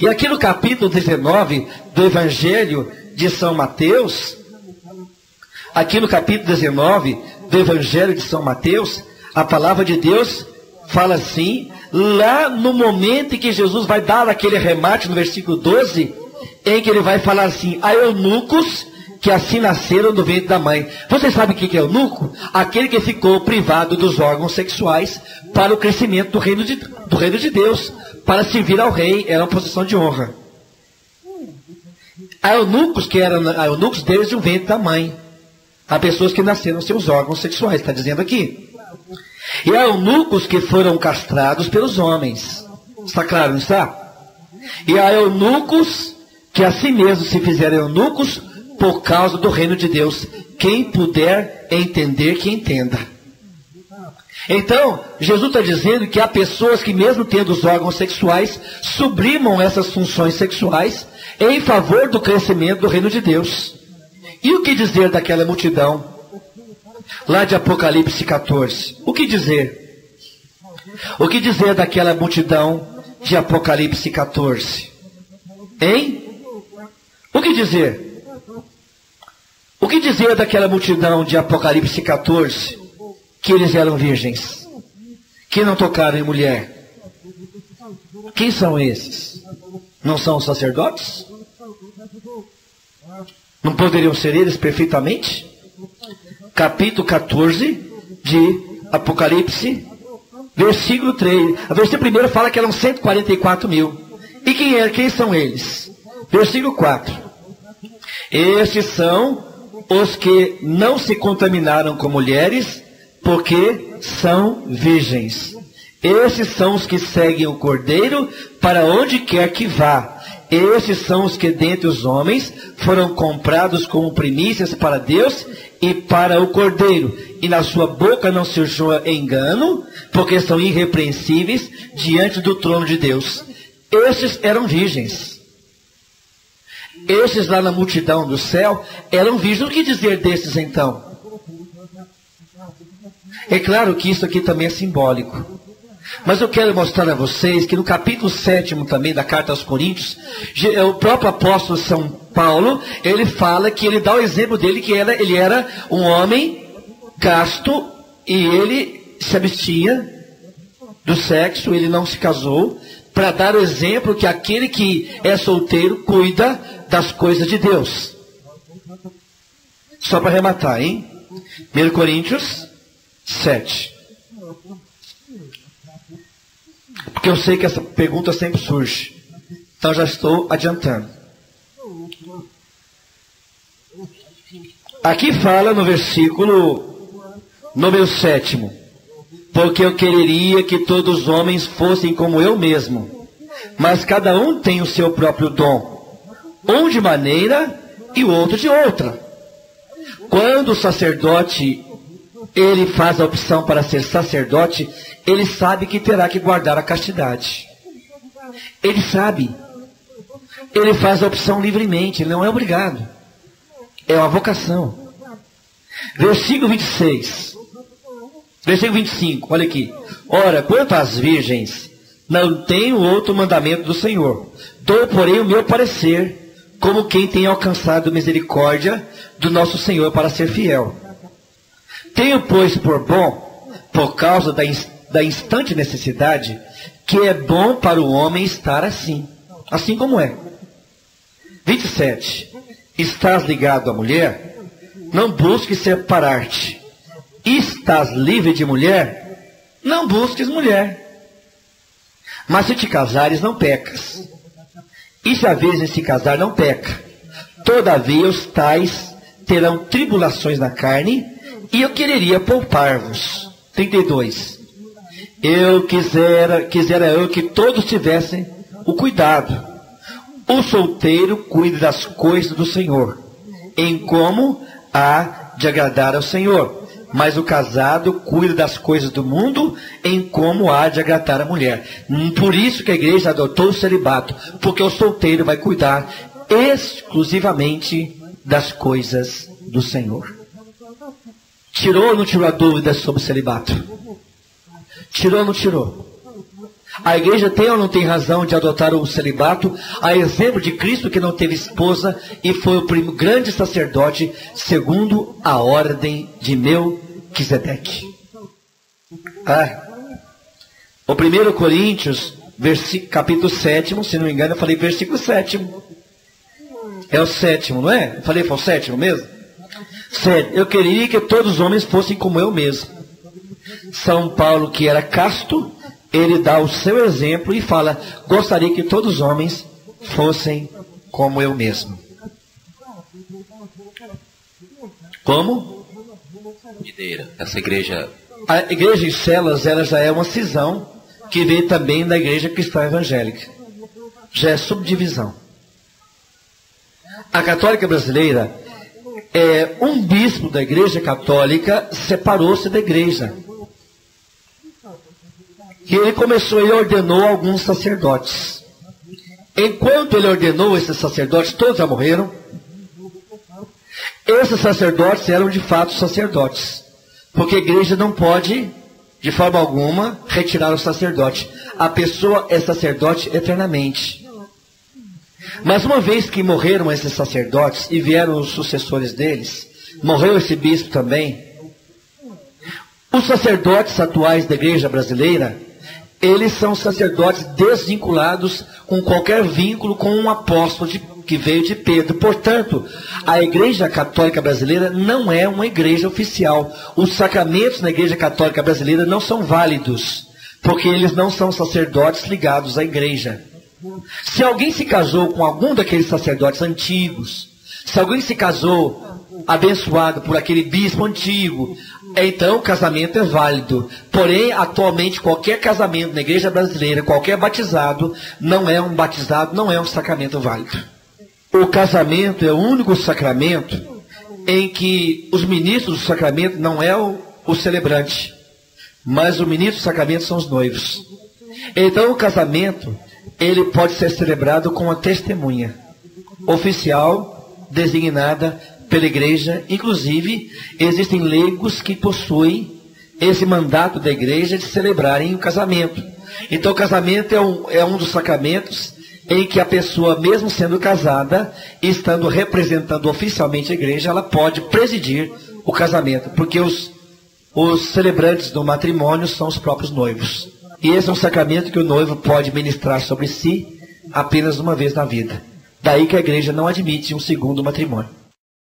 E aqui no capítulo 19 do Evangelho de São Mateus, aqui no capítulo 19 do Evangelho de São Mateus, a palavra de Deus fala assim, lá no momento em que Jesus vai dar aquele remate no versículo 12, em que ele vai falar assim, a eunucos que assim nasceram do ventre da mãe. Você sabe o que é eunuco? Aquele que ficou privado dos órgãos sexuais para o crescimento do reino de Deus, para servir ao rei, era uma posição de honra. Há eunucos que eram eunucos desde o ventre da mãe. Há pessoas que nasceram sem os órgãos sexuais, está dizendo aqui. E há eunucos que foram castrados pelos homens. Está claro, não está? E há eunucos que assim mesmo se fizeram eunucos por causa do reino de Deus. Quem puder entender, que entenda. Então, Jesus está dizendo que há pessoas que mesmo tendo os órgãos sexuais, sublimam essas funções sexuais em favor do crescimento do reino de Deus. E o que dizer daquela multidão? Lá de Apocalipse 14. O que dizer? O que dizer daquela multidão de Apocalipse 14? Hein? O que dizer? O que dizer daquela multidão de Apocalipse 14? Que eles eram virgens, que não tocaram em mulher. Quem são esses? Não são os sacerdotes? Não poderiam ser eles perfeitamente? Capítulo 14 de Apocalipse, versículo 3. A versículo 1 fala que eram 144 mil. E quem são eles? Versículo 4. Estes são os que não se contaminaram com mulheres, porque são virgens. Esses são os que seguem o Cordeiro para onde quer que vá. Esses são os que dentre os homens foram comprados como primícias para Deus e para o Cordeiro. E na sua boca não surgiu engano, porque são irrepreensíveis diante do trono de Deus. Esses eram virgens. Esses lá na multidão do céu eram virgens. O que dizer desses então? É claro que isso aqui também é simbólico. Mas eu quero mostrar a vocês que no capítulo 7 também da carta aos Coríntios, o próprio apóstolo São Paulo, ele fala que ele dá o exemplo dele, que ele era um homem casto e ele se abstinha do sexo, ele não se casou, para dar o exemplo que aquele que é solteiro cuida das coisas de Deus. Só para arrematar, hein? 1 Coríntios 7. Porque eu sei que essa pergunta sempre surge. Então já estou adiantando. Aqui fala no versículo número 7. Porque eu quereria que todos os homens fossem como eu mesmo. Mas cada um tem o seu próprio dom. Um de maneira e o outro de outra. Quando o sacerdote ele faz a opção para ser sacerdote, ele sabe que terá que guardar a castidade. Ele sabe. Ele faz a opção livremente, ele não é obrigado. É uma vocação. Versículo 26. Versículo 25, olha aqui. Ora, quanto às virgens, não tenho outro mandamento do Senhor. Dou, porém, o meu parecer, como quem tem alcançado misericórdia do nosso Senhor para ser fiel. Tenho, pois, por bom, por causa da instante necessidade, que é bom para o homem estar assim como é. 27. Estás ligado à mulher? Não busques separar-te. Estás livre de mulher? Não busques mulher. Mas se te casares, não pecas. E se a vez de se casar, não peca. Todavia os tais terão tribulações na carne, e eu quereria poupar-vos. 32. Quisera eu que todos tivessem o cuidado. O solteiro cuida das coisas do Senhor, em como há de agradar ao Senhor. Mas o casado cuida das coisas do mundo, em como há de agradar a mulher. Por isso que a igreja adotou o celibato, porque o solteiro vai cuidar exclusivamente das coisas do Senhor. Tirou ou não tirou a dúvida sobre o celibato? Tirou ou não tirou? A igreja tem ou não tem razão de adotar o celibato, a exemplo de Cristo, que não teve esposa e foi o grande sacerdote segundo a ordem de Melquisedeque. O 1 Coríntios, capítulo 7, se não me engano, eu falei versículo 7. É o 7, não é? Eu falei foi o 7 mesmo? 7. Eu queria que todos os homens fossem como eu mesmo. São Paulo, que era casto, ele dá o seu exemplo e fala: gostaria que todos os homens fossem como eu mesmo. Como? Essa igreja... A igreja em celas, ela já é uma cisão que veio também da igreja cristã evangélica. Já é subdivisão. A católica brasileira, um bispo da igreja católica separou-se da igreja. E ele ordenou alguns sacerdotes. Enquanto ele ordenou esses sacerdotes, todos já morreram. Esses sacerdotes eram de fato sacerdotes. Porque a igreja não pode, de forma alguma, retirar o sacerdote. A pessoa é sacerdote eternamente. Mas uma vez que morreram esses sacerdotes e vieram os sucessores deles, morreu esse bispo também, os sacerdotes atuais da igreja brasileira, eles são sacerdotes desvinculados com qualquer vínculo com um apóstolo que veio de Pedro. Portanto, a igreja católica brasileira não é uma igreja oficial. Os sacramentos na igreja católica brasileira não são válidos, porque eles não são sacerdotes ligados à igreja. Se alguém se casou com algum daqueles sacerdotes antigos, se alguém se casou abençoado por aquele bispo antigo, então o casamento é válido. Porém, atualmente, qualquer casamento na igreja brasileira, qualquer batizado, não é um sacramento válido. O casamento é o único sacramento em que os ministros do sacramento não é o celebrante, mas o ministro do sacramento são os noivos. Então o casamento, ele pode ser celebrado com uma testemunha oficial designada pela igreja. Inclusive, existem leigos que possuem esse mandato da igreja de celebrarem o casamento. Então o casamento é um dos sacramentos em que a pessoa, mesmo sendo casada, estando representando oficialmente a igreja, ela pode presidir o casamento, porque os celebrantes do matrimônio são os próprios noivos. E esse é um sacramento que o noivo pode ministrar sobre si apenas uma vez na vida. Daí que a igreja não admite um segundo matrimônio.